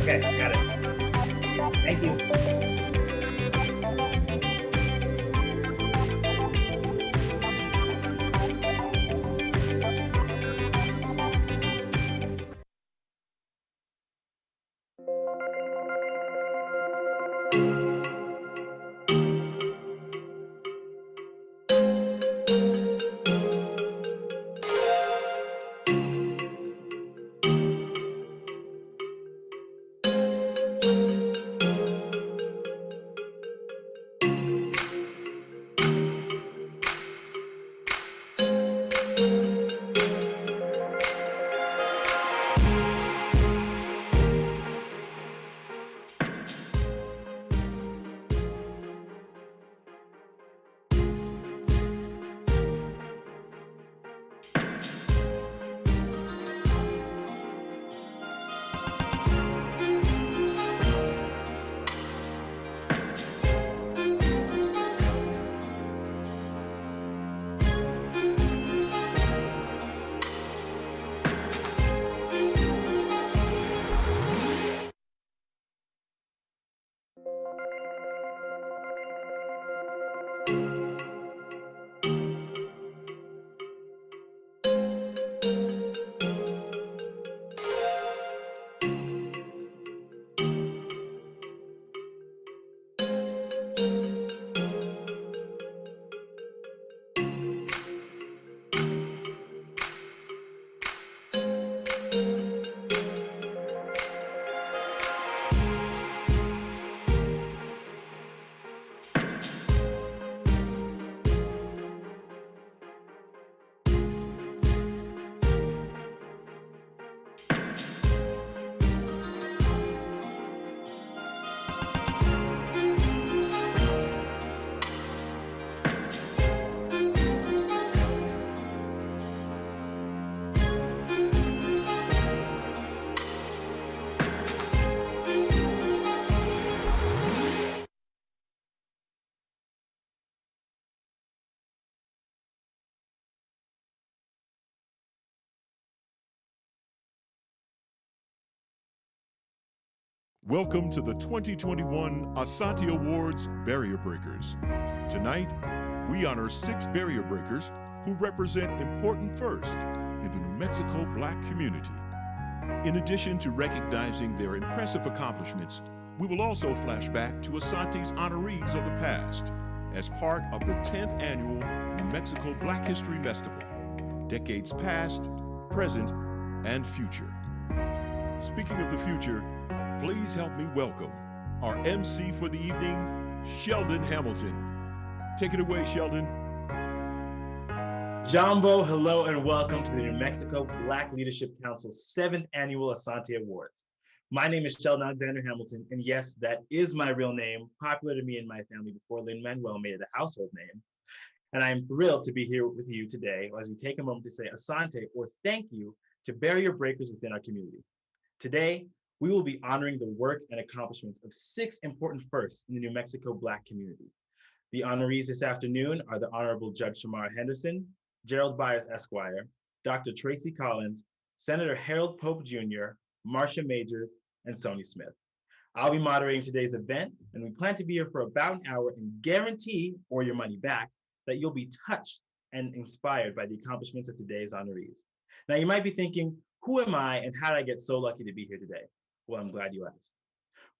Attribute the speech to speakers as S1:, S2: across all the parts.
S1: Okay, got it. Thank you.
S2: Welcome to the 2021 Asante Awards Barrier Breakers. Tonight, we honor 6 barrier breakers who represent important firsts in the New Mexico Black community. In addition to recognizing their impressive accomplishments, we will also flash back to Asante's honorees of the past as part of the 10th annual New Mexico Black History Festival. Decades past, present, and future. Speaking of the future, please help me welcome our MC for the evening, Sheldon Hamilton. Take it away, Sheldon.
S1: Jambo, hello, and welcome to the New Mexico Black Leadership Council's 7th Annual Asante Awards. My name is Sheldon Alexander Hamilton, and yes, that is my real name, popular to me and my family before Lin-Manuel made it a household name. And I am thrilled to be here with you today as we take a moment to say Asante, or thank you, to barrier breakers within our community. Today, we will be honoring the work and accomplishments of 6 important firsts in the New Mexico Black community. The honorees this afternoon are the Honorable Judge Shamara Henderson, Gerald Byers Esquire, Dr. Tracy Collins, Senator Harold Pope Jr., Marcia Majors, and Sony Smith. I'll be moderating today's event, and we plan to be here for about an hour and guarantee, or your money back, that you'll be touched and inspired by the accomplishments of today's honorees. Now, you might be thinking, who am I and how did I get so lucky to be here today? Well, I'm glad you asked.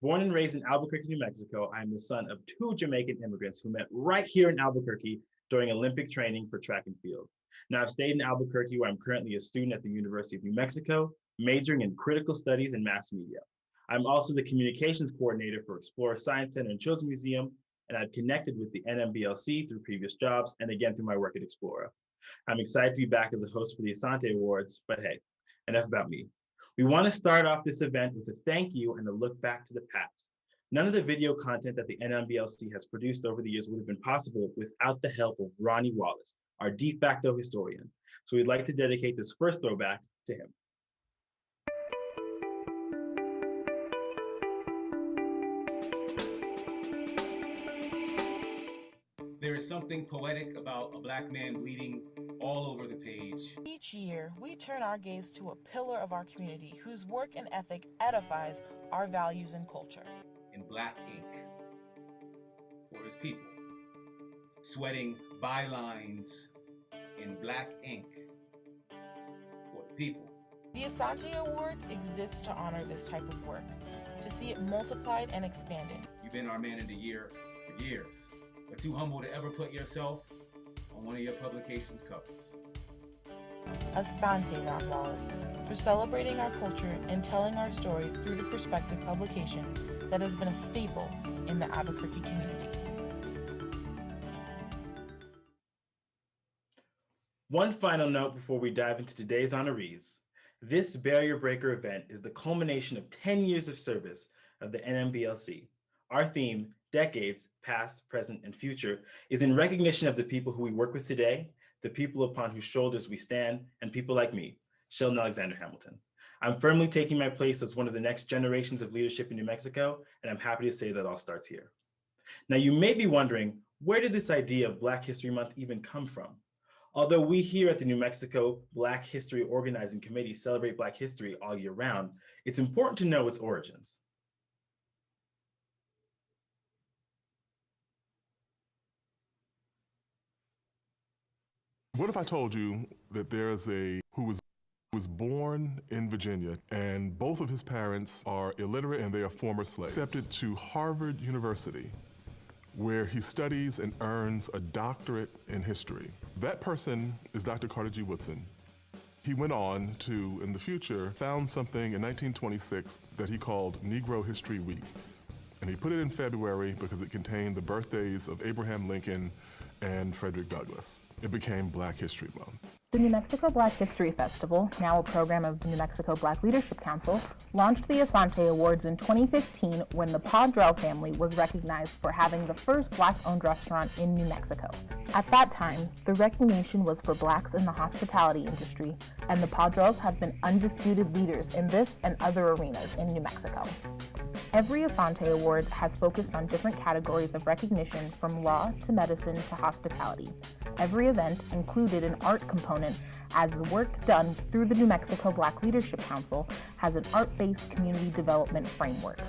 S1: Born and raised in Albuquerque, New Mexico, I am the son of 2 Jamaican immigrants who met right here in Albuquerque during Olympic training for track and field. Now, I've stayed in Albuquerque, where I'm currently a student at the University of New Mexico, majoring in critical studies and mass media. I'm also the communications coordinator for Explorer Science Center and Children's Museum, and I've connected with the NMBLC through previous jobs and again through my work at Explorer. I'm excited to be back as a host for the Asante Awards, but hey, enough about me. We want to start off this event with a thank you and a look back to the past. None of the video content that the NMBLC has produced over the years would have been possible without the help of Ronnie Wallace, our de facto historian. So we'd like to dedicate this first throwback to him.
S3: There is something poetic about a Black man bleeding all over the page.
S4: Each year, we turn our gaze to a pillar of our community whose work and ethic edifies our values and culture.
S3: In black ink for his people, sweating bylines in black ink for the people.
S4: The Asante Awards exist to honor this type of work, to see it multiplied and expanded.
S3: You've been our man of the year for years, but too humble to ever put yourself on one of your publication's covers.
S4: Asante, Ron Wallace, for celebrating our culture and telling our stories through the Perspective publication that has been a staple in the Albuquerque community.
S1: One final note before we dive into today's honorees. This Barrier Breaker event is the culmination of 10 years of service of the NMBLC. Our theme, Decades, Past, Present, and Future, is in recognition of the people who we work with today, the people upon whose shoulders we stand, and people like me, Sheldon Alexander Hamilton. I'm firmly taking my place as one of the next generations of leadership in New Mexico, and I'm happy to say that all starts here. Now, you may be wondering, where did this idea of Black History Month even come from? Although we here at the New Mexico Black History Organizing Committee celebrate Black history all year round, it's important to know its origins.
S2: What if I told you that there's a who was born in Virginia, and both of his parents are illiterate and they are former slaves, accepted to Harvard University, where he studies and earns a doctorate in history. That person is Dr. Carter G. Woodson. He went on to, in the future, found something in 1926 that he called Negro History Week. And he put it in February because it contained the birthdays of Abraham Lincoln and Frederick Douglass. It became Black History Month.
S5: The New Mexico Black History Festival, now a program of the New Mexico Black Leadership Council, launched the Asante Awards in 2015 when the Padrell family was recognized for having the first Black-owned restaurant in New Mexico. At that time, the recognition was for Blacks in the hospitality industry, and the Padrells have been undisputed leaders in this and other arenas in New Mexico. Every Asante Award has focused on different categories of recognition, from law to medicine to hospitality. Every event included an art component, as the work done through the New Mexico Black Leadership Council has an art-based community development framework.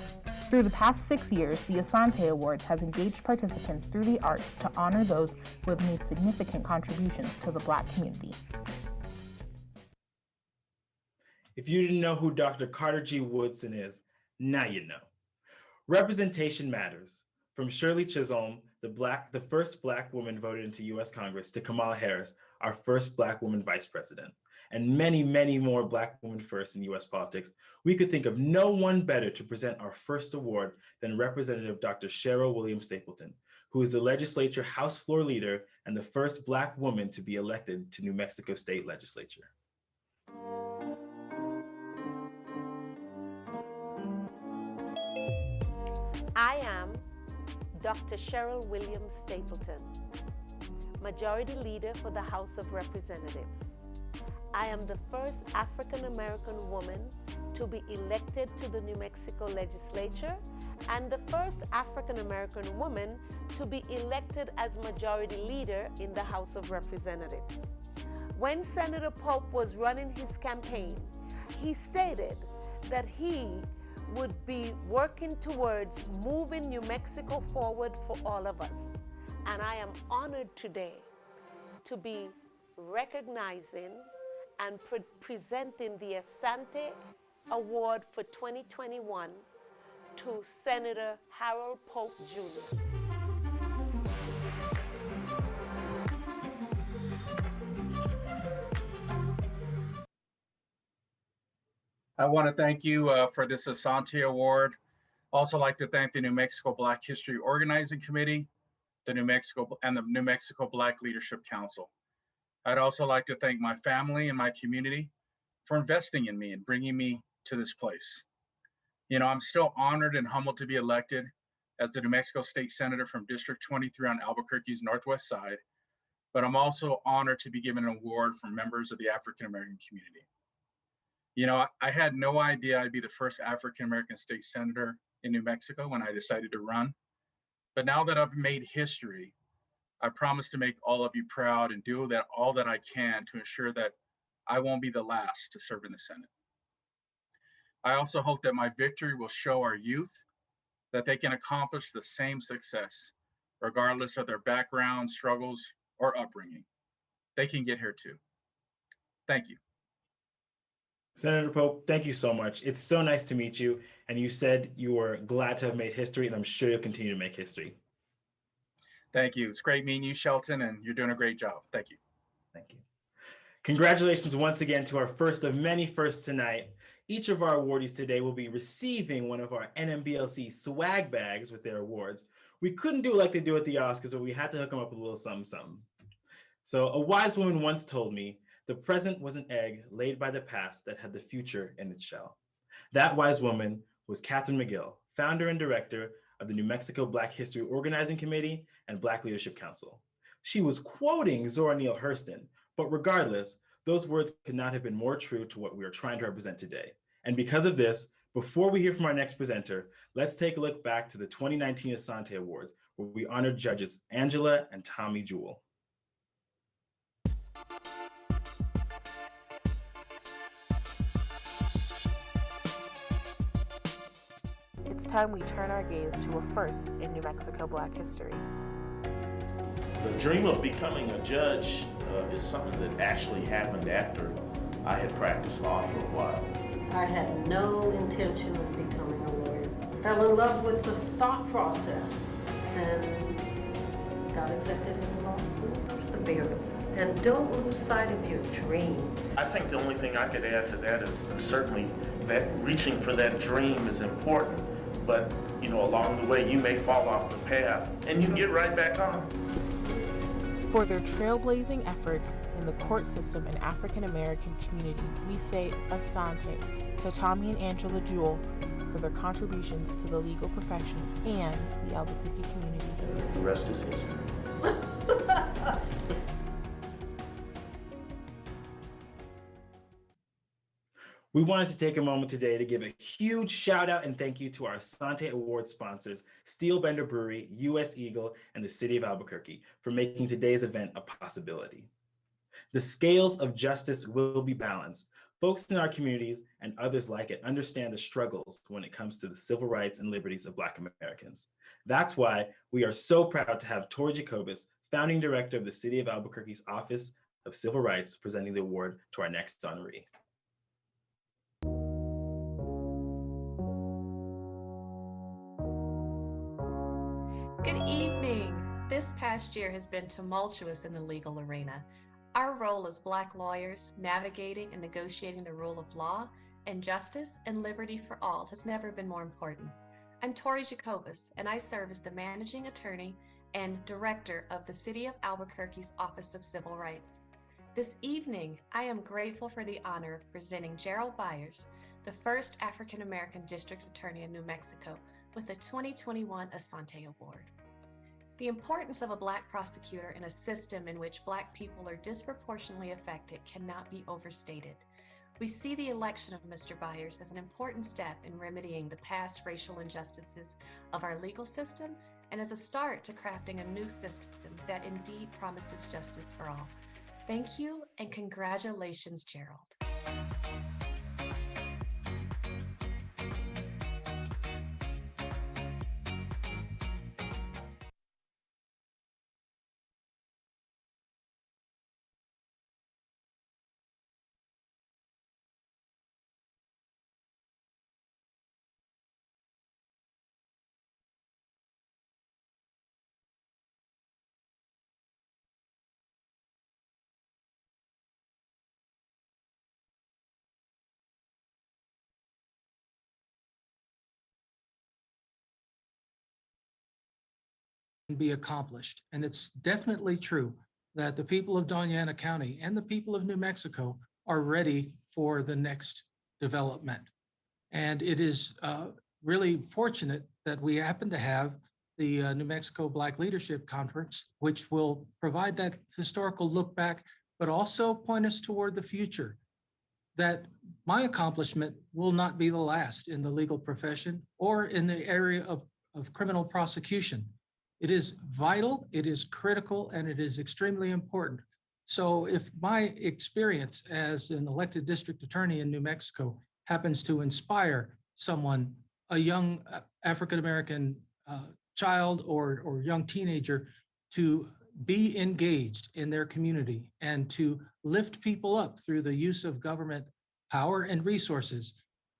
S5: Through the past 6 years, the Asante Awards has engaged participants through the arts to honor those who have made significant contributions to the Black community.
S1: If you didn't know who Dr. Carter G. Woodson is, now you know. Representation matters. From Shirley Chisholm, the first Black woman voted into US Congress, to Kamala Harris, our first Black woman vice president, and many, many more Black women firsts in US politics, we could think of no one better to present our first award than Representative Dr. Cheryl Williams Stapleton, who is the legislature House floor leader and the first Black woman to be elected to New Mexico State Legislature.
S6: I am Dr. Cheryl Williams Stapleton, Majority Leader for the House of Representatives. I am the first African-American woman to be elected to the New Mexico Legislature and the first African-American woman to be elected as Majority Leader in the House of Representatives. When Senator Pope was running his campaign, he stated that he would be working towards moving New Mexico forward for all of us. And I am honored today to be recognizing and presenting the Asante Award for 2021 to Senator Harold Pope Jr.
S7: I want to thank you for this Asante Award. Also like to thank the New Mexico Black History Organizing Committee, the New Mexico Black Leadership Council. I'd also like to thank my family and my community for investing in me and bringing me to this place. You know, I'm still honored and humbled to be elected as the New Mexico State Senator from District 23 on Albuquerque's northwest side, but I'm also honored to be given an award from members of the African American community. You know, I had no idea I'd be the first African-American state senator in New Mexico when I decided to run. But now that I've made history, I promise to make all of you proud and do all that I can to ensure that I won't be the last to serve in the Senate. I also hope that my victory will show our youth that they can accomplish the same success, regardless of their background, struggles, or upbringing. They can get here too. Thank you.
S1: Senator Pope, thank you so much. It's so nice to meet you. And you said you were glad to have made history, and I'm sure you'll continue to make history.
S7: Thank you. It's great meeting you, Shelton, and you're doing a great job. Thank you.
S1: Thank you. Congratulations once again to our first of many firsts tonight. Each of our awardees today will be receiving one of our NMBLC swag bags with their awards. We couldn't do it like they do at the Oscars, so we had to hook them up with a little something, something. So a wise woman once told me, the present was an egg laid by the past that had the future in its shell. That wise woman was Catherine McGill, founder and director of the New Mexico Black History Organizing Committee and Black Leadership Council. She was quoting Zora Neale Hurston, but regardless, those words could not have been more true to what we are trying to represent today. And because of this, before we hear from our next presenter, let's take a look back to the 2019 Asante Awards, where we honored judges Angela and Tommy Jewell.
S4: It's time we turn our gaze to a first in New Mexico Black history.
S8: The dream of becoming a judge is something that actually happened after I had practiced law for a while.
S9: I had no intention of becoming a lawyer. Fell in love with the thought process and got accepted into law school. Perseverance, and don't lose sight of your dreams.
S8: I think the only thing I could add to that is certainly that reaching for that dream is important, but along the way you may fall off the path and you get right back on.
S4: For their trailblazing efforts in the court system and African American community, we say Asante to Tommy and Angela Jewell for their contributions to the legal profession and the Albuquerque community.
S8: The rest is history.
S1: We wanted to take a moment today to give a huge shout out and thank you to our Asante Awards sponsors, Steel Bender Brewery, US Eagle, and the City of Albuquerque for making today's event a possibility. The scales of justice will be balanced. Folks in our communities and others like it understand the struggles when it comes to the civil rights and liberties of Black Americans. That's why we are so proud to have Tori Jacobus, founding director of the City of Albuquerque's Office of Civil Rights, presenting the award to our next honoree.
S10: Good evening. This past year has been tumultuous in the legal arena. Our role as Black lawyers navigating and negotiating the rule of law and justice and liberty for all has never been more important. I'm Tori Jacobus, and I serve as the managing attorney and director of the City of Albuquerque's Office of Civil Rights. This evening, I am grateful for the honor of presenting Gerald Byers, the first African American district attorney in New Mexico, with the 2021 Asante Award. The importance of a Black prosecutor in a system in which Black people are disproportionately affected cannot be overstated. We see the election of Mr. Byers as an important step in remedying the past racial injustices of our legal system and as a start to crafting a new system that indeed promises justice for all. Thank you and congratulations, Gerald.
S11: Be accomplished. And it's definitely true that the people of Doña Ana County and the people of New Mexico are ready for the next development. And it is really fortunate that we happen to have the New Mexico Black Leadership Conference, which will provide that historical look back, but also point us toward the future. That my accomplishment will not be the last in the legal profession or in the area of criminal prosecution. It is vital, it is critical, and it is extremely important. So if my experience as an elected district attorney in New Mexico happens to inspire someone, a young African-American child or young teenager, to be engaged in their community and to lift people up through the use of government power and resources,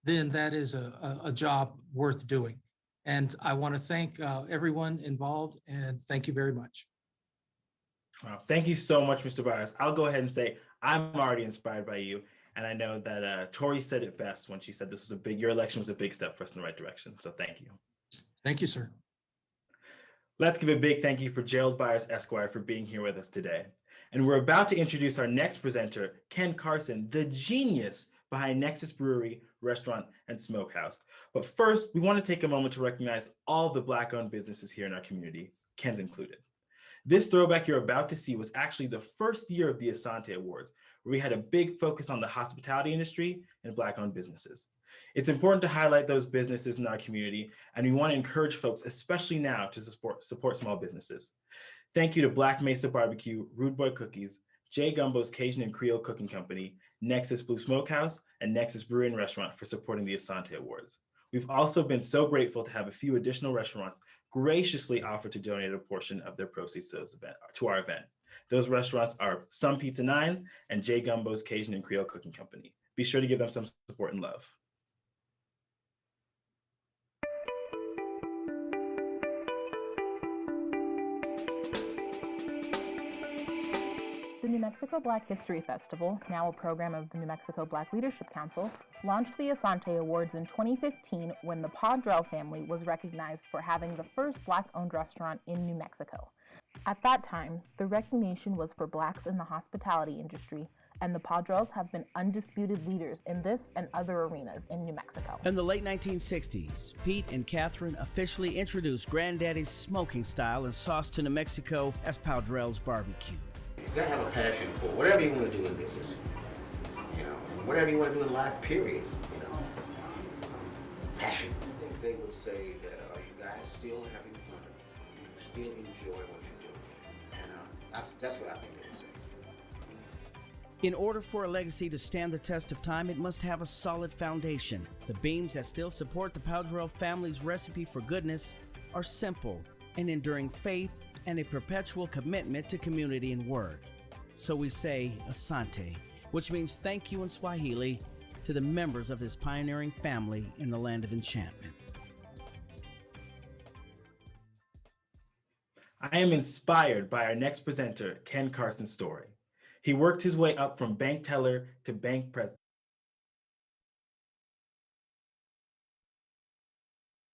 S11: then that is a job worth doing. And I want to thank everyone involved, and thank you very much.
S1: Wow. Thank you so much, Mr. Byers. I'll go ahead and say I'm already inspired by you. And I know that Tori said it best when she said this was your election was a big step for us in the right direction. So thank you.
S11: Thank you, sir.
S1: Let's give a big thank you for Gerald Byers, Esquire, for being here with us today. And we're about to introduce our next presenter, Ken Carson, the genius behind Nexus Brewery, Restaurant, and Smokehouse. But first, we want to take a moment to recognize all the Black-owned businesses here in our community, Ken's included. This throwback you're about to see was actually the first year of the Asante Awards, where we had a big focus on the hospitality industry and Black-owned businesses. It's important to highlight those businesses in our community, and we want to encourage folks, especially now, to support small businesses. Thank you to Black Mesa Barbecue, Rude Boy Cookies, Jay Gumbo's Cajun and Creole Cooking Company, Nexus Blue Smokehouse, and Nexus Brewery and Restaurant for supporting the Asante Awards. We've also been so grateful to have a few additional restaurants graciously offer to donate a portion of their proceeds to our event. Those restaurants are Some Pizza Nines and Jay Gumbo's Cajun and Creole Cooking Company. Be sure to give them some support and love.
S5: The New Mexico Black History Festival, now a program of the New Mexico Black Leadership Council, launched the Asante Awards in 2015 when the Padrell family was recognized for having the first Black-owned restaurant in New Mexico. At that time, the recognition was for Blacks in the hospitality industry, and the Padrells have been undisputed leaders in this and other arenas in New Mexico.
S12: In the late 1960s, Pete and Catherine officially introduced Granddaddy's smoking style and sauce to New Mexico as Padrell's Barbecue.
S13: You gotta have a passion for whatever you want to do in business, you know, and whatever you want to do in life, period, you know. Passion. I think they would say that you guys still having fun, you still enjoy what you're doing, and that's what I think they would say.
S12: In order for a legacy to stand the test of time, it must have a solid foundation. The beams that still support the Padrell family's recipe for goodness are simple, an enduring faith, and a perpetual commitment to community and work. So we say Asante, which means thank you in Swahili, to the members of this pioneering family in the land of enchantment.
S1: I am inspired by our next presenter, Ken Carson's story. He worked his way up from bank teller to bank president.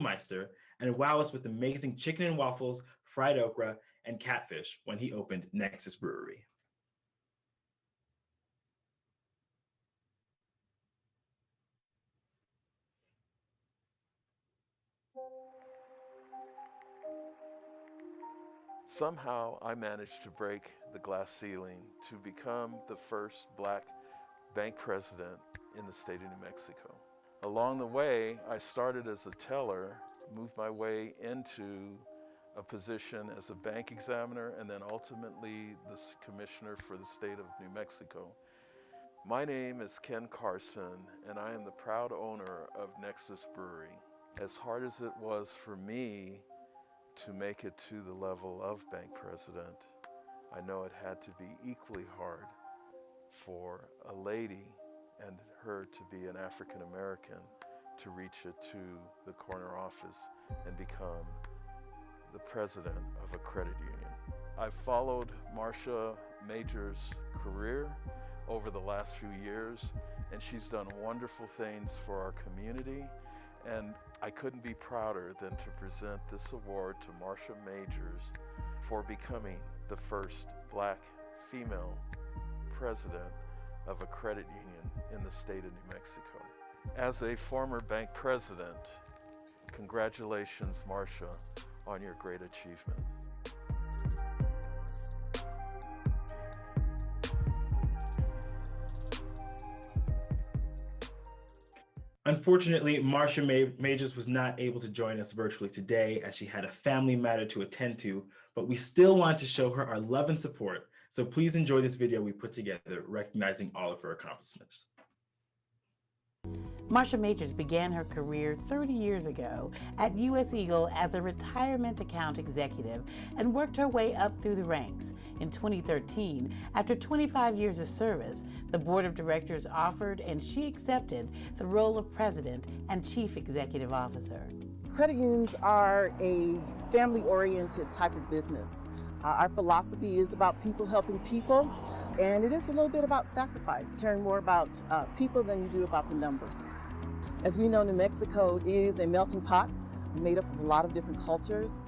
S1: Meister, and wow us with amazing chicken and waffles, fried okra, and catfish when he opened Nexus Brewery.
S14: Somehow I managed to break the glass ceiling to become the first Black bank president in the state of New Mexico. Along the way, I started as a teller, moved my way into a position as a bank examiner, and then ultimately the commissioner for the state of New Mexico. My name is Ken Carson, and I am the proud owner of Nexus Brewery. As hard as it was for me to make it to the level of bank president, I know it had to be equally hard for a lady and her to be an African American to reach it to the corner office and become the president of a credit union. I've followed Marsha Major's career over the last few years, and she's done wonderful things for our community, and I couldn't be prouder than to present this award to Marsha Majors for becoming the first Black female president of a credit union in the state of New Mexico. As a former bank president, congratulations, Marsha, on your great achievement.
S1: Unfortunately, Marsha Majors was not able to join us virtually today as she had a family matter to attend to, but we still wanted to show her our love and support. So please enjoy this video we put together recognizing all of her accomplishments.
S15: Marsha Majors began her career 30 years ago at U.S. Eagle as a retirement account executive and worked her way up through the ranks. In 2013, after 25 years of service, the board of directors offered and she accepted the role of president and chief executive officer.
S16: Credit unions are a family-oriented type of business. Our philosophy is about people helping people, and it is a little bit about sacrifice, caring more about people than you do about the numbers. As we know, New Mexico is a melting pot made up of a lot of different cultures.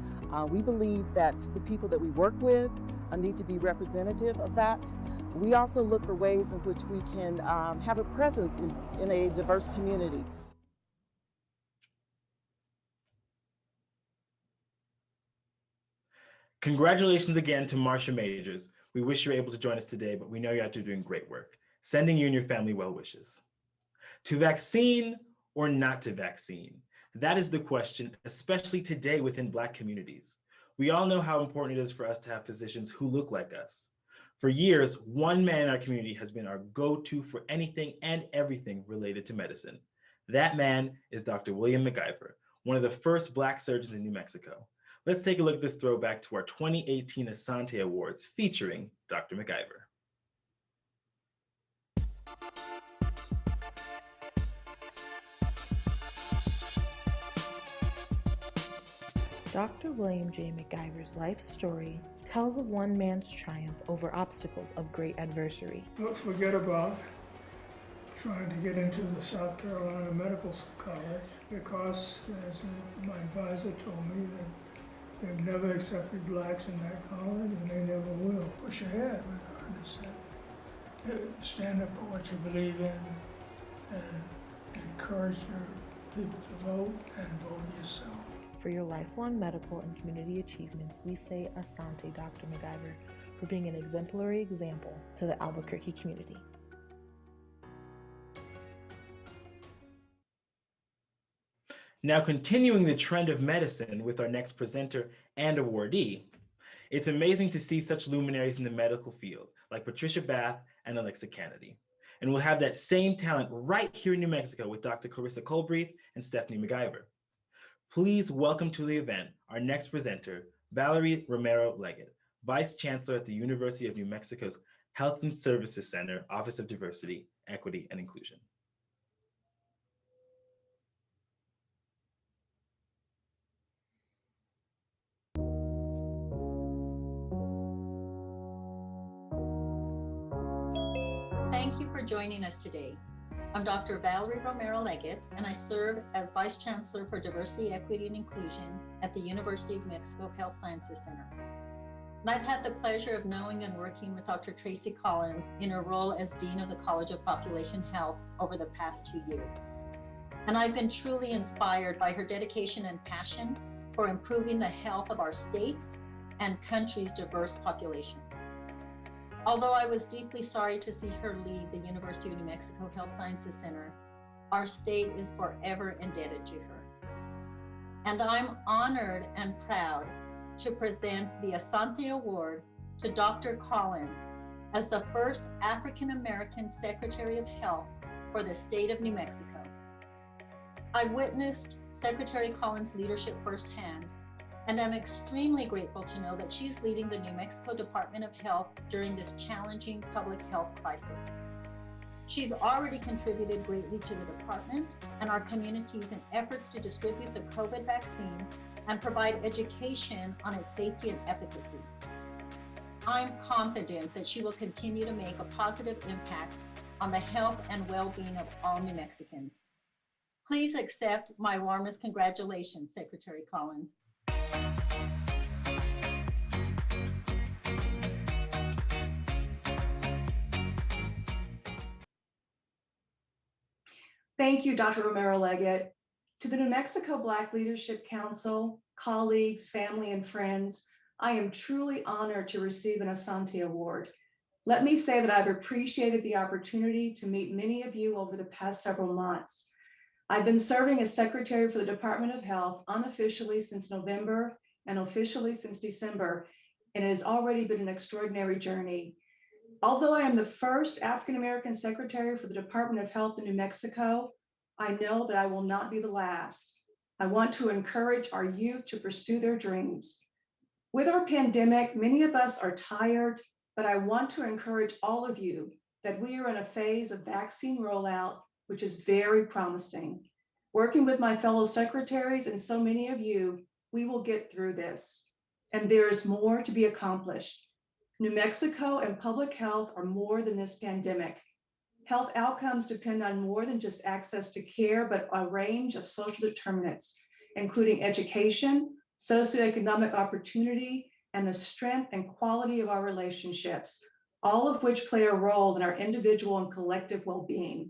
S16: We believe that the people that we work with need to be representative of that. We also look for ways in which we can have a presence in a diverse community.
S1: Congratulations again to Marsha Majors. We wish you were able to join us today, but we know you're out there doing great work. Sending you and your family well wishes. To vaccine or not to vaccine? That is the question, especially today within Black communities. We all know how important it is for us to have physicians who look like us. For years, one man in our community has been our go-to for anything and everything related to medicine. That man is Dr. William McIver, one of the first Black surgeons in New Mexico. Let's take a look at this throwback to our 2018 Asante Awards featuring Dr. McIver.
S5: Dr. William J. McIver's life story tells of one man's triumph over obstacles of great adversity.
S17: Don't forget about trying to get into the South Carolina Medical College because, as my advisor told me, that they've never accepted blacks in that college and they never will. Push ahead, regardless. Stand up for what you believe in and encourage your people to vote and vote yourself.
S5: For your lifelong medical and community achievements, we say Asante, Dr. McIver, for being an exemplary example to the Albuquerque community.
S1: Now, continuing the trend of medicine with our next presenter and awardee, it's amazing to see such luminaries in the medical field like Patricia Bath and Alexa Kennedy. And we'll have that same talent right here in New Mexico with Dr. Clarissa Colbreath and Stephanie McIver. Please welcome to the event our next presenter, Valerie Romero Leggett, Vice Chancellor at the University of New Mexico's Health and Services Center, Office of Diversity, Equity, and Inclusion.
S18: Thank you for joining us today. I'm Dr. Valerie Romero Leggett, and I serve as Vice Chancellor for Diversity, Equity, and Inclusion at the University of Mexico Health Sciences Center. And I've had the pleasure of knowing and working with Dr. Tracy Collins in her role as Dean of the College of Population Health over the past 2 years. And I've been truly inspired by her dedication and passion for improving the health of our states and country's diverse populations. Although I was deeply sorry to see her leave the University of New Mexico Health Sciences Center, our state is forever indebted to her. And I'm honored and proud to present the Asante Award to Dr. Collins as the first African-American Secretary of Health for the state of New Mexico. I witnessed Secretary Collins' leadership firsthand, and I'm extremely grateful to know that she's leading the New Mexico Department of Health during this challenging public health crisis. She's already contributed greatly to the department and our communities in efforts to distribute the COVID vaccine and provide education on its safety and efficacy. I'm confident that she will continue to make a positive impact on the health and well-being of all New Mexicans. Please accept my warmest congratulations, Secretary Collins.
S19: Thank you, Dr. Romero Leggett. To the New Mexico Black Leadership Council, colleagues, family, and friends, I am truly honored to receive an Asante Award. Let me say that I've appreciated the opportunity to meet many of you over the past several months. I've been serving as Secretary for the Department of Health unofficially since November and officially since December, and it has already been an extraordinary journey. Although I am the first African-American Secretary for the Department of Health in New Mexico, I know that I will not be the last. I want to encourage our youth to pursue their dreams. With our pandemic, many of us are tired, but I want to encourage all of you that we are in a phase of vaccine rollout, which is very promising. Working with my fellow secretaries and so many of you, we will get through this. And there is more to be accomplished. New Mexico and public health are more than this pandemic. Health outcomes depend on more than just access to care, but a range of social determinants, including education, socioeconomic opportunity, and the strength and quality of our relationships, all of which play a role in our individual and collective well-being.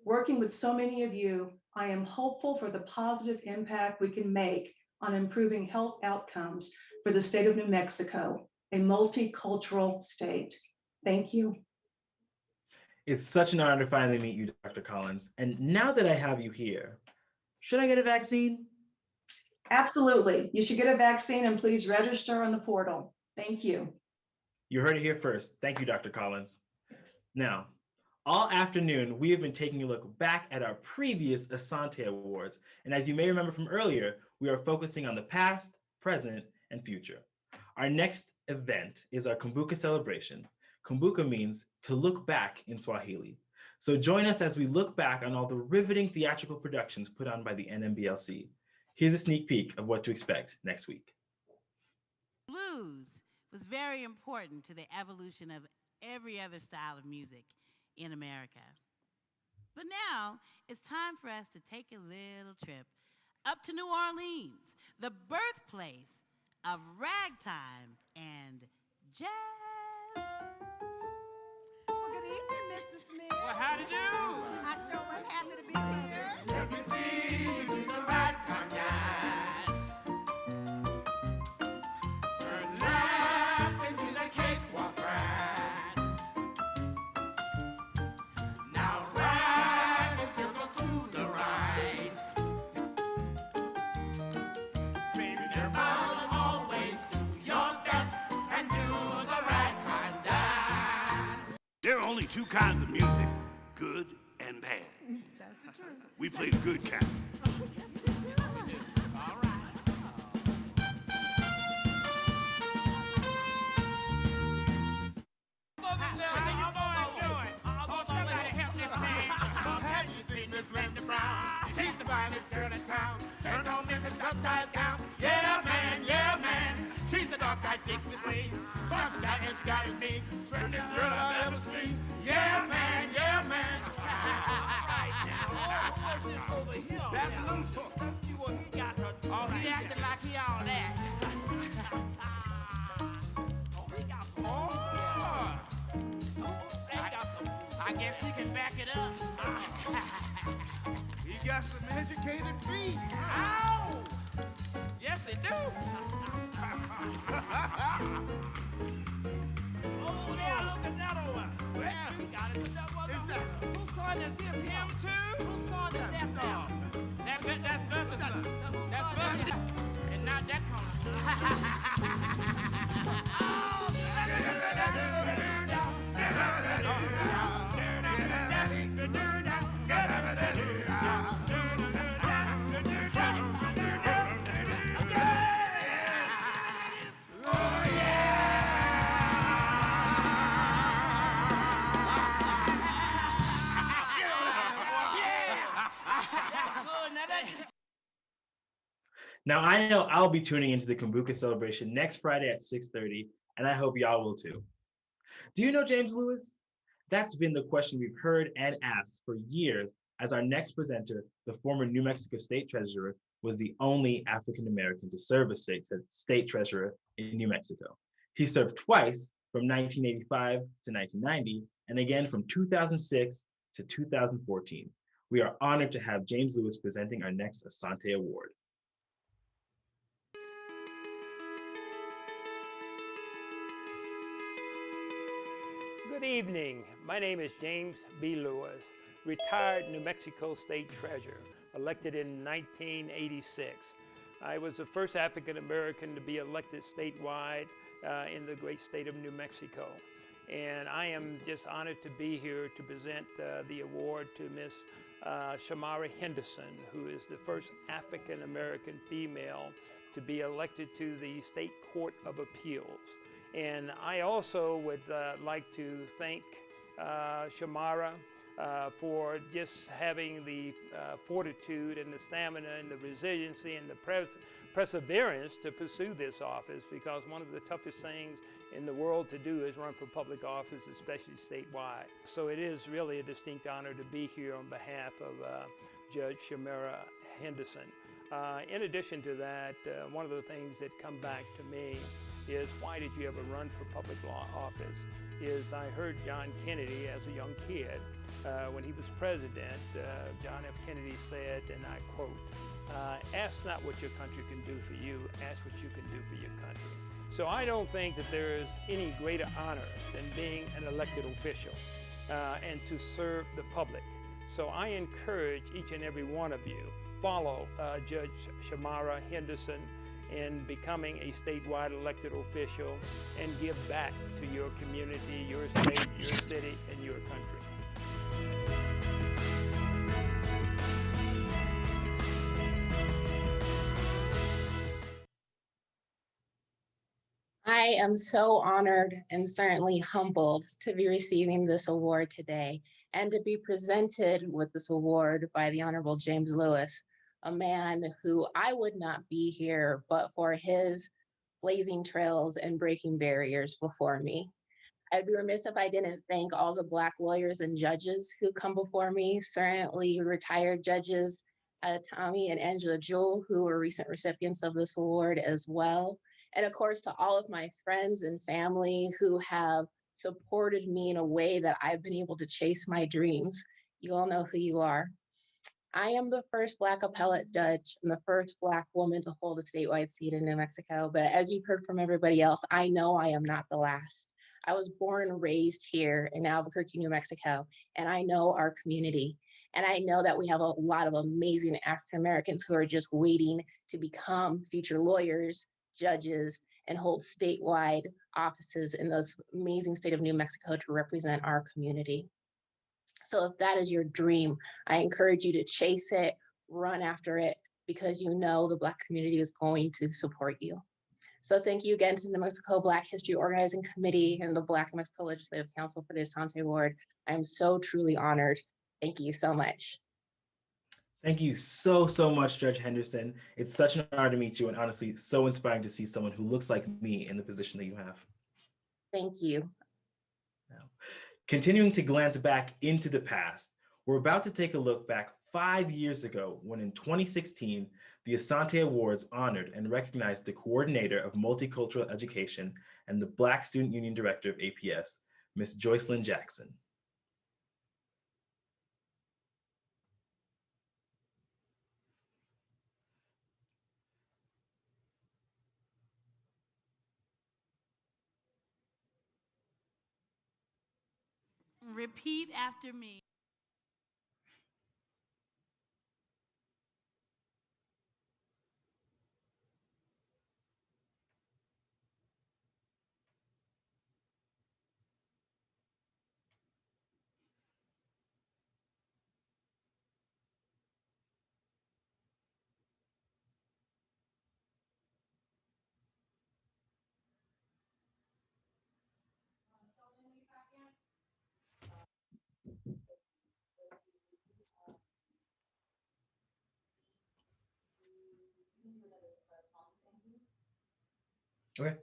S19: Working with so many of you, I am hopeful for the positive impact we can make on improving health outcomes for the state of New Mexico, a multicultural state. Thank you.
S1: It's such an honor to finally meet you, Dr. Collins. And now that I have you here, should I get a vaccine?
S19: Absolutely. You should get a vaccine and please register on the portal. Thank you.
S1: You heard it here first. Thank you, Dr. Collins. Now, all afternoon, we have been taking a look back at our previous Asante Awards. And as you may remember from earlier, we are focusing on the past, present, and future. Our next event is our Kumbuka celebration. Kumbuka means to look back in Swahili. So join us as we look back on all the riveting theatrical productions put on by the NMBLC. Here's a sneak peek of what to expect next week.
S20: Blues was very important to the evolution of every other style of music in America. But now it's time for us to take a little trip up to New Orleans, the birthplace of ragtime and jazz.
S21: Well, good evening, Mr. Smith.
S22: Well, how do you do?
S21: I sure was happy to be here.
S22: Let me see you do the ragtime dance. Turn left into the cakewalk grass. Now right and circle to the right. Baby, you must always do your best and do the ragtime dance.
S23: There are only two kinds of music, good and bad.
S21: That's the truth.
S23: We play the good kind.
S22: All right. Somebody help this man. Have you seen Miss Linda Brown? She's the finest girl in town. Turned on Memphis upside down. Yeah, man, yeah, man. She's a dog like Dixie Queen. First guy and she got it me. Prettiest girl I've ever seen. Yeah, man, yeah, man. That's Lucy. Let's see what he got her. Oh, he acting like he all that. Oh, I guess he can back it up.
S23: He got some educated feet.
S22: Ow! Yes, it do. Oh, yeah, look at that one. Well, he got it. Whose son is him? Him too? Whose son is that now? That's Bertha's son. That's Bertha's son. And not that
S1: Now, I know I'll be tuning into the Kumbuka celebration next Friday at 6:30, and I hope y'all will too. Do you know James Lewis? That's been the question we've heard and asked for years, as our next presenter, the former New Mexico State Treasurer, was the only African-American to serve as state treasurer in New Mexico. He served twice from 1985 to 1990, and again from 2006 to 2014. We are honored to have James Lewis presenting our next Asante Award.
S24: Good evening. My name is James B. Lewis, retired New Mexico State Treasurer.
S2: elected in 1986. I was the first African American to be elected statewide in the great state of New Mexico. And I am just honored to be here to present the award to Miss Shamara Henderson, who is the first African American female to be elected to the State Court of Appeals. And I also would like to thank Shamara for just having the fortitude and the stamina and the resiliency and the perseverance to pursue this office, because one of the toughest things in the world to do is run for public office, especially statewide. So it is really a distinct honor to be here on behalf of Judge Shamara Henderson. In addition to that, one of the things that come back to me is, why did you ever run for public law office? Is I heard John Kennedy as a young kid, when he was president, John F. Kennedy said, and I quote, ask not what your country can do for you, ask what you can do for your country. So I don't think that there is any greater honor than being an elected official and to serve the public. So I encourage each and every one of you, follow Judge Shamara Henderson in becoming a statewide elected official and give back to your community, your state, your city, and your country.
S3: I am so honored and certainly humbled to be receiving this award today and to be presented with this award by the Honorable James Lewis, a man who I would not be here but for his blazing trails and breaking barriers before me. I'd be remiss if I didn't thank all the Black lawyers and judges who come before me, certainly retired judges Tommy and Angela Jewell, who were recent recipients of this award as well. And of course, to all of my friends and family who have supported me in a way that I've been able to chase my dreams. You all know who you are. I am the first Black appellate judge and the first Black woman to hold a statewide seat in New Mexico. But as you've heard from everybody else, I know I am not the last. I was born and raised here in Albuquerque, New Mexico, and I know our community. And I know that we have a lot of amazing African Americans who are just waiting to become future lawyers, judges, and hold statewide offices in this amazing state of New Mexico to represent our community. So if that is your dream, I encourage you to chase it, run after it, because you know the Black community is going to support you. So thank you again to the New Mexico Black History Organizing Committee and the Black New Mexico Legislative Council for the Asante Award. I am so truly honored. Thank you so much.
S1: Thank you so much, Judge Henderson. It's such an honor to meet you, and honestly, so inspiring to see someone who looks like me in the position that you have.
S3: Thank you.
S1: Now, continuing to glance back into the past, we're about to take a look back 5 years ago when in 2016, the Asante Awards honored and recognized the coordinator of multicultural education and the Black Student Union Director of APS, Ms. Joycelyn Jackson.
S20: Repeat after me.
S1: Okay.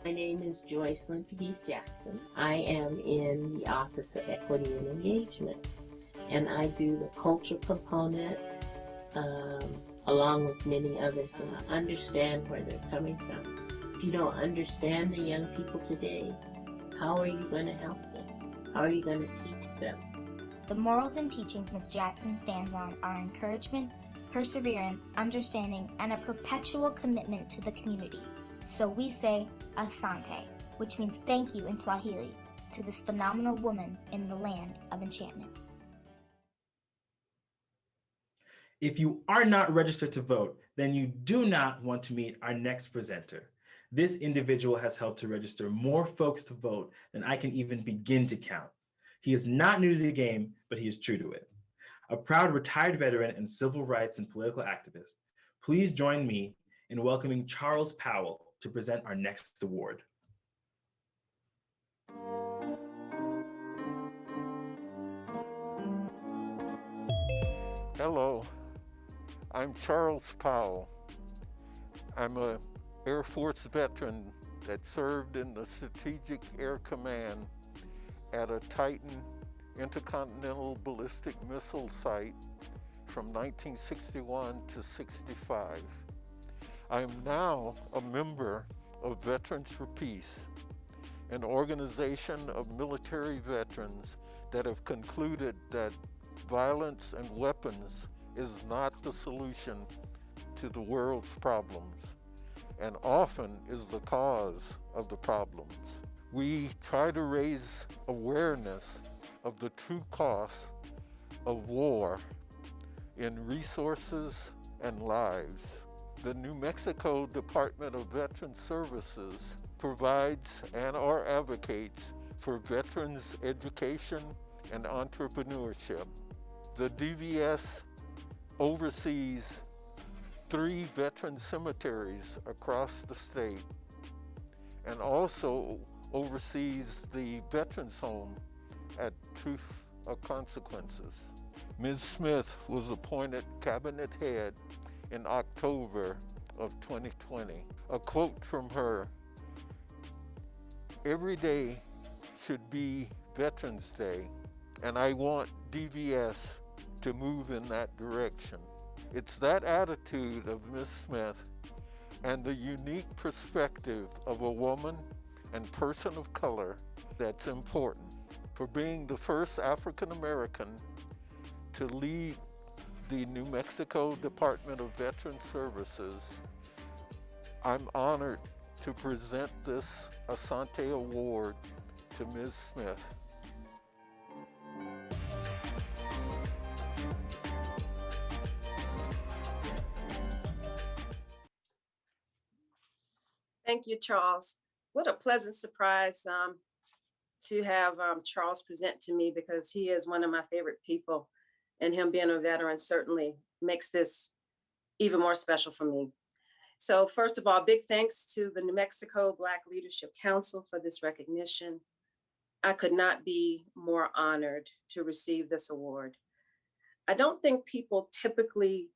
S6: My name is Joycelyn Pease Jackson. I am in the Office of Equity and Engagement, and I do the culture component along with many others, and I understand where they're coming from. If you don't understand the young people today, how are you going to help them? How are you going to teach them?
S7: The morals and teachings Ms. Jackson stands on are encouragement,
S4: perseverance, understanding, and a perpetual commitment to the community. So we say Asante, which means thank you in Swahili, to this phenomenal woman in the land of enchantment.
S1: If you are not registered to vote, then you do not want to meet our next presenter. This individual has helped to register more folks to vote than I can even begin to count. He is not new to the game, but he is true to it. A proud retired veteran and civil rights and political activist, please join me in welcoming Charles Powell to present our next award.
S7: Hello, I'm Charles Powell. I'm an Air Force veteran that served in the Strategic Air Command at a Titan intercontinental ballistic missile site from 1961 to 65. I am now a member of Veterans for Peace, an organization of military veterans that have concluded that violence and weapons is not the solution to the world's problems, and often is the cause of the problems. We try to raise awareness of the true cost of war in resources and lives. The New Mexico Department of Veteran Services provides and/or advocates for veterans' education and entrepreneurship. The DVS oversees 3 veteran cemeteries across the state and also oversees the Veterans Home at Truth or Consequences. Ms. Smith was appointed cabinet head in October of 2020. A quote from her: "Every day should be Veterans Day, and I want DVS to move in that direction." It's that attitude of Ms. Smith and the unique perspective of a woman and person of color that's important. For being the first African American to lead the New Mexico Department of Veteran Services, I'm honored to present this Asante Award to Ms. Smith.
S8: Thank you, Charles. What a pleasant surprise to have Charles present to me, because he is one of my favorite people, and him being a veteran certainly makes this even more special for me. So first of all, big thanks to the New Mexico Black Leadership Council for this recognition. I could not be more honored to receive this award. I don't think people typically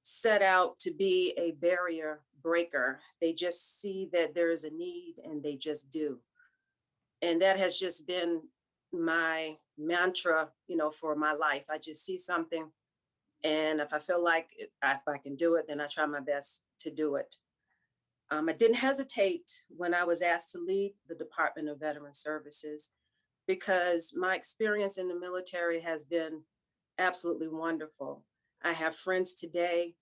S8: set out to be a barrier breaker. They just see that there is a need and they just do. And that has just been my mantra, for my life. I just see something, and if I feel like if I can do it, then I try my best to do it. I didn't hesitate when I was asked to lead the Department of Veteran Services, because my experience in the military has been absolutely wonderful. I have friends today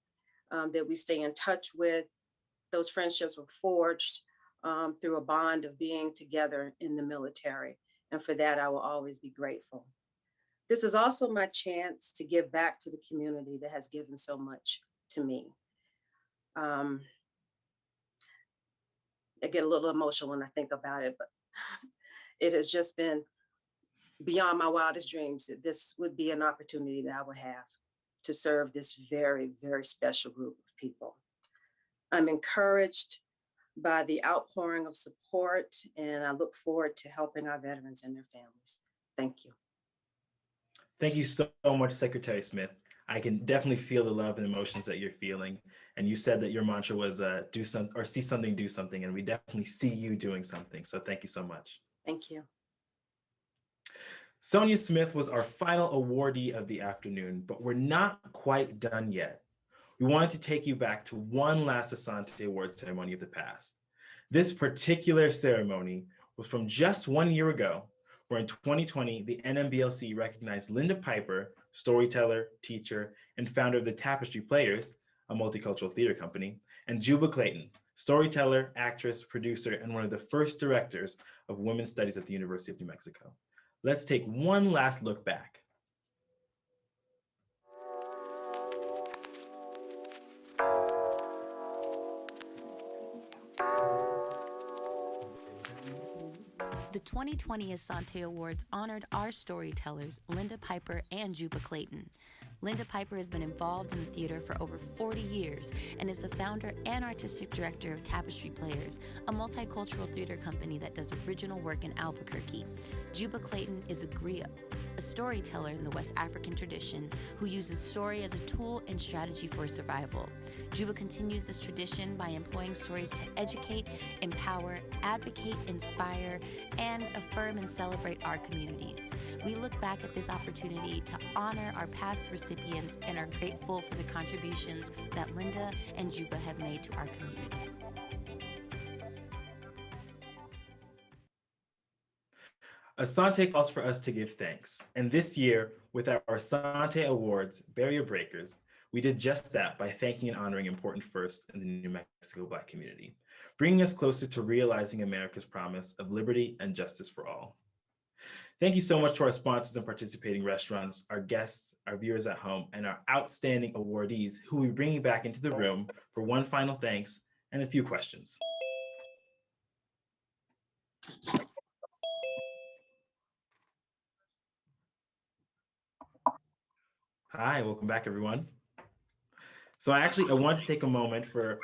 S8: that we stay in touch with. Those friendships were forged through a bond of being together in the military. And for that, I will always be grateful. This is also my chance to give back to the community that has given so much to me. I get a little emotional when I think about it, but it has just been beyond my wildest dreams that this would be an opportunity that I would have to serve this very, very special group of people. I'm encouraged by the outpouring of support, and I look forward to helping our veterans and their families. Thank you.
S1: Thank you so much, Secretary Smith. I can definitely feel the love and emotions that you're feeling. And you said that your mantra was do something, or see something, do something. And we definitely see you doing something. So thank you so much.
S8: Thank you.
S1: Sonia Smith was our final awardee of the afternoon, but we're not quite done yet. We wanted to take you back to one last Asante Awards ceremony of the past. This particular ceremony was from just 1 year ago, where in 2020, the NMBLC recognized Linda Piper storyteller, teacher, and founder of the Tapestry Players, a multicultural theater company, and Juba Clayton, storyteller, actress, producer, and one of the first directors of women's studies at the University of New Mexico. Let's take one last look back.
S9: The 2020 Asante Awards honored our storytellers, Linda Piper and Juba Clayton. Linda Piper has been involved in the theater for over 40 years and is the founder and artistic director of Tapestry Players, a multicultural theater company that does original work in Albuquerque. Juba Clayton is a griot, a storyteller in the West African tradition who uses story as a tool and strategy for survival. Juba continues this tradition by employing stories to educate, empower, advocate, inspire, and affirm and celebrate our communities. We look back at this opportunity to honor our past recipients and are grateful for the contributions that Linda and Juba have made to our community.
S1: Asante calls for us to give thanks. And this year, with our Asante Awards, Barrier Breakers, we did just that by thanking and honoring important firsts in the New Mexico Black community, bringing us closer to realizing America's promise of liberty and justice for all. Thank you so much to our sponsors and participating restaurants, our guests, our viewers at home, and our outstanding awardees who we're bringing back into the room for one final thanks and a few questions. Hi, welcome back, everyone. So I wanted to take a moment for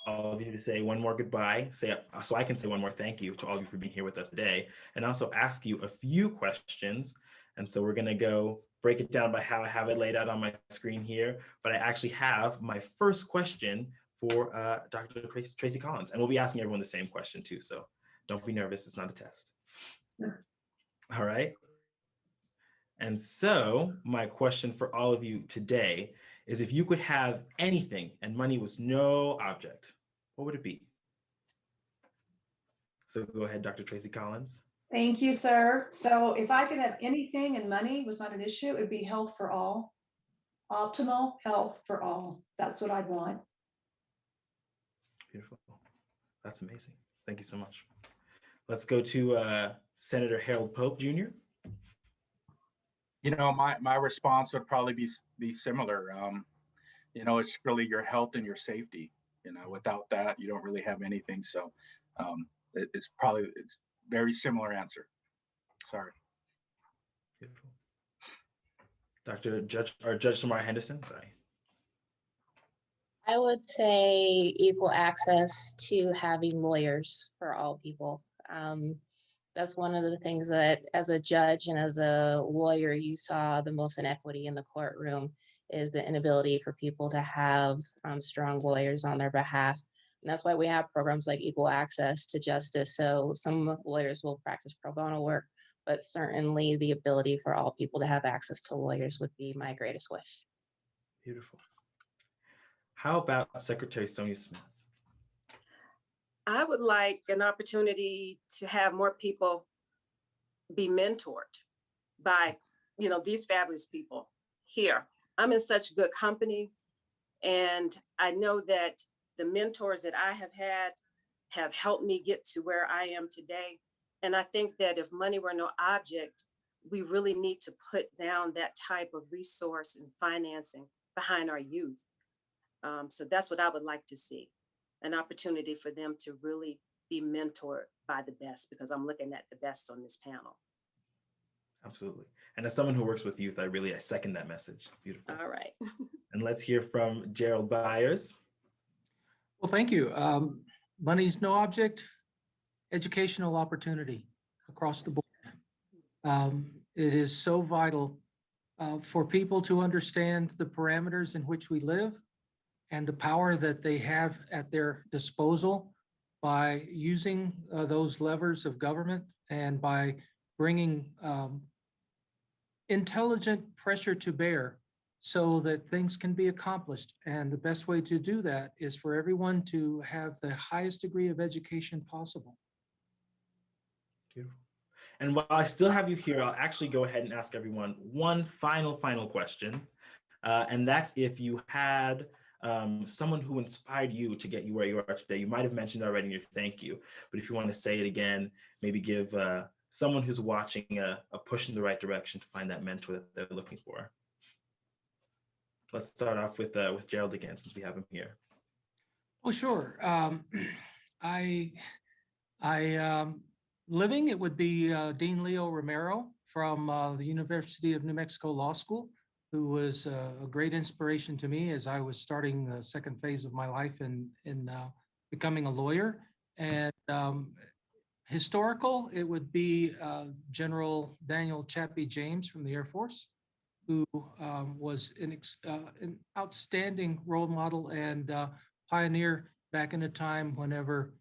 S1: all of you to say one more goodbye, so I can say one more thank you to all of you for being here with us today, and also ask you a few questions. And so we're gonna go break it down by how I have it laid out on my screen here, but I actually have my first question for Dr. Tracy Collins, and we'll be asking everyone the same question too, so don't be nervous, it's not a test. All right. And so my question for all of you today is, if you could have anything and money was no object, what would it be? So go ahead, Dr. Tracy Collins.
S19: Thank you, sir. So if I could have anything and money was not an issue, it would be health for all. Optimal health for all. That's what I'd want.
S1: Beautiful. That's amazing. Thank you so much. Let's go to Senator Harold Pope, Jr.
S10: You know, my response would probably be similar. You know, it's really your health and your safety. You know, without that, you don't really have anything. So it's very similar answer. Sorry.
S1: Beautiful. Judge Samara Henderson, sorry.
S3: I would say equal access to having lawyers for all people. That's one of the things that as a judge and as a lawyer, you saw the most inequity in the courtroom is the inability for people to have strong lawyers on their behalf. And that's why we have programs like equal access to justice. So some lawyers will practice pro bono work, but certainly the ability for all people to have access to lawyers would be my greatest wish.
S1: Beautiful. How about Secretary Sonia Smith?
S8: I would like an opportunity to have more people be mentored by, these fabulous people here. I'm in such good company, and I know that the mentors that I have had have helped me get to where I am today. And I think that if money were no object, we really need to put down that type of resource and financing behind our youth. So that's what I would like to see. An opportunity for them to really be mentored by the best, because I'm looking at the best on this panel.
S1: Absolutely. And as someone who works with youth, I second that message. Beautiful.
S8: All right.
S1: And let's hear from Gerald Byers.
S11: Well, thank you. Money's no object, educational opportunity across the board. It is so vital for people to understand the parameters in which we live and the power that they have at their disposal by using those levers of government and by bringing intelligent pressure to bear so that things can be accomplished. And the best way to do that is for everyone to have the highest degree of education possible.
S1: Beautiful. And while I still have you here, I'll actually go ahead and ask everyone one final question. And that's if you had someone who inspired you to get you where you are today. You might have mentioned already in your thank you, but if you want to say it again, maybe give someone who's watching a push in the right direction to find that mentor that they're looking for. Let's start off with Gerald again, since we have him here.
S11: Oh, sure. Living, it would be Dean Leo Romero from the University of New Mexico Law School, who was a great inspiration to me as I was starting the second phase of my life in becoming a lawyer. And historical, it would be General Daniel Chappie James from the Air Force, who was an outstanding role model and pioneer back in a time whenever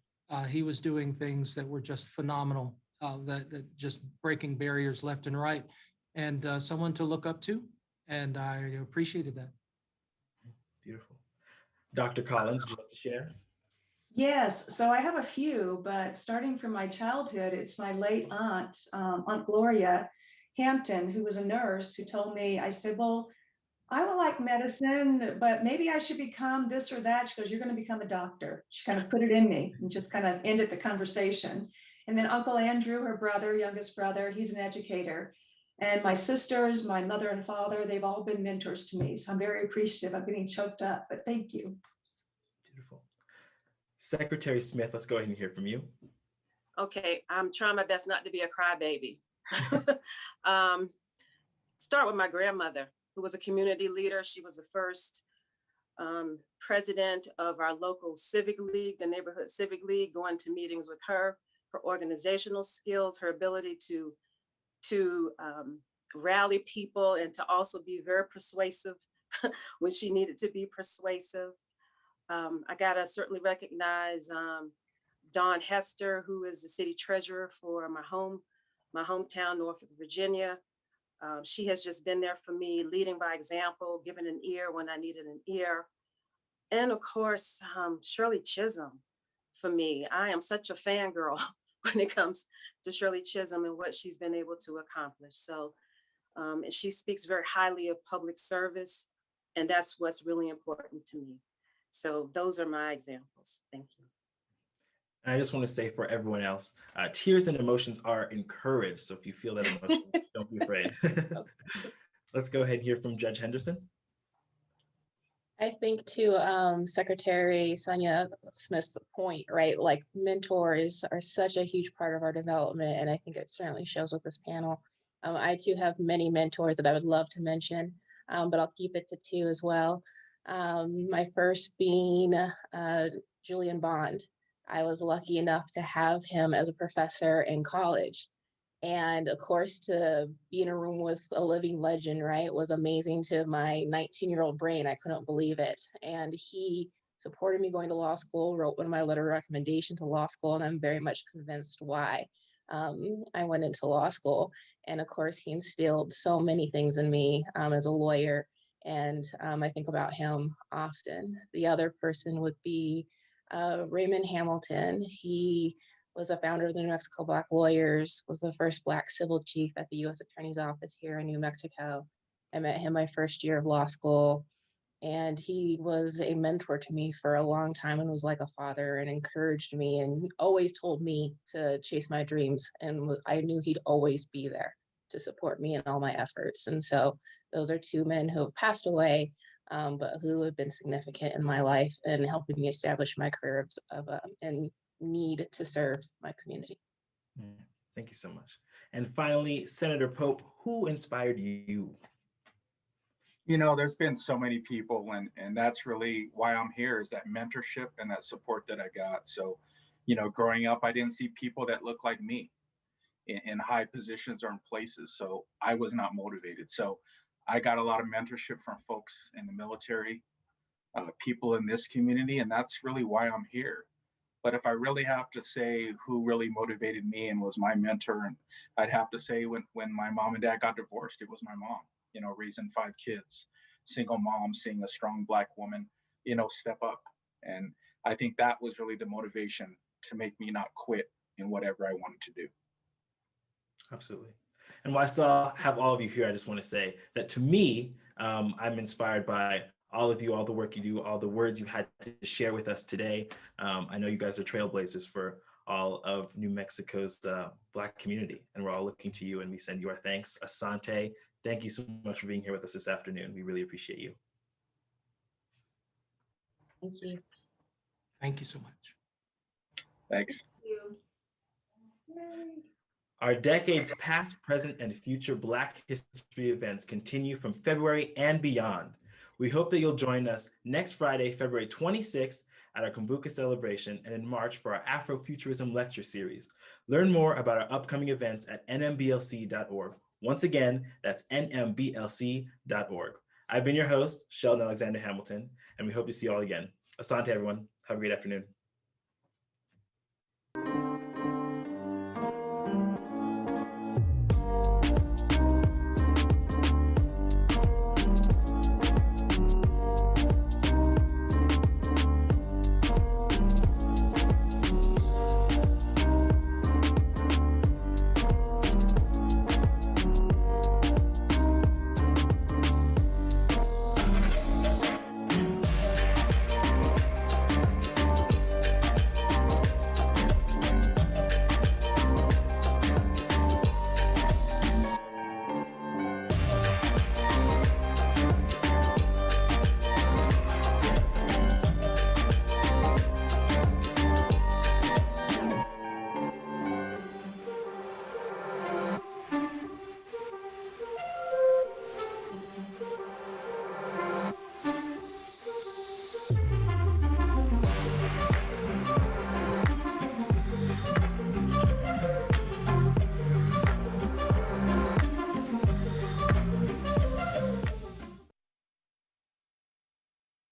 S11: he was doing things that were just phenomenal, that just breaking barriers left and right, and someone to look up to. And I appreciated that.
S1: Beautiful. Dr. Collins, would you like to share?
S19: Yes, so I have a few, but starting from my childhood, it's my late aunt, Aunt Gloria Hampton, who was a nurse, who told me, I said, well, I would like medicine, but maybe I should become this or that. She goes, you're going to become a doctor. She kind of put it in me and just kind of ended the conversation. And then Uncle Andrew, her brother, youngest brother, he's an educator. And my sisters, my mother and father, they've all been mentors to me. So I'm very appreciative. I'm getting choked up, but thank you.
S1: Beautiful. Secretary Smith, let's go ahead and hear from you.
S8: Okay, I'm trying my best not to be a crybaby. Start with my grandmother, who was a community leader. She was the first president of our local civic league, the neighborhood civic league, going to meetings with her, her organizational skills, her ability to rally people and to also be very persuasive when she needed to be persuasive. I gotta certainly recognize Dawn Hester, who is the city treasurer for my hometown, Norfolk, Virginia. She has just been there for me, leading by example, giving an ear when I needed an ear. And of course, Shirley Chisholm for me. I am such a fangirl when it comes to Shirley Chisholm and what she's been able to accomplish. So, and she speaks very highly of public service, and that's what's really important to me. So those are my examples. Thank you.
S1: And I just want to say for everyone else, tears and emotions are encouraged. So if you feel that emotion, don't be afraid. Let's go ahead and hear from Judge Henderson.
S3: I think to Secretary Sonia Smith's point, right? Like mentors are such a huge part of our development. And I think it certainly shows with this panel. I too have many mentors that I would love to mention, but I'll keep it to two as well. My first being Julian Bond. I was lucky enough to have him as a professor in college. And of course, to be in a room with a living legend, right, was amazing to my 19-year-old brain. I couldn't believe it. And he supported me going to law school, wrote one of my letter of recommendation to law school, and I'm very much convinced why I went into law school. And of course, he instilled so many things in me as a lawyer. And I think about him often. The other person would be Raymond Hamilton. He was a founder of the New Mexico Black Lawyers, was the first Black civil chief at the U.S. Attorney's Office here in New Mexico. I met him my first year of law school, and he was a mentor to me for a long time and was like a father and encouraged me and always told me to chase my dreams. And I knew he'd always be there to support me in all my efforts. And so those are two men who have passed away, but who have been significant in my life and helping me establish my career and need to serve my community.
S1: Thank you so much. And finally, Senator Pope, who inspired you?
S10: You know, there's been so many people, and that's really why I'm here, is that mentorship and that support that I got. So, you know, growing up, I didn't see people that looked like me in high positions or in places. So I was not motivated. So I got a lot of mentorship from folks in the military, people in this community, and that's really why I'm here. But if I really have to say who really motivated me and was my mentor, and I'd have to say when my mom and dad got divorced, it was my mom, you know, raising 5 kids, single mom, seeing a strong Black woman, you know, step up. And I think that was really the motivation to make me not quit in whatever I wanted to do.
S1: Absolutely. And while I still have all of you here, I just want to say that to me, I'm inspired by all of you, all the work you do, all the words you had to share with us today. I know you guys are trailblazers for all of New Mexico's Black community, and we're all looking to you, and we send you our thanks. Asante, thank you so much for being here with us this afternoon. We really appreciate you.
S3: Thank you.
S11: Thank you so much.
S10: Thanks.
S1: Our decades past, present, and future Black history events continue from February and beyond. We hope that you'll join us next Friday, February 26th at our Kumbuka celebration and in March for our Afrofuturism lecture series. Learn more about our upcoming events at nmblc.org. Once again, that's nmblc.org. I've been your host, Sheldon Alexander Hamilton, and we hope to see you all again. Asante, everyone. Have a great afternoon.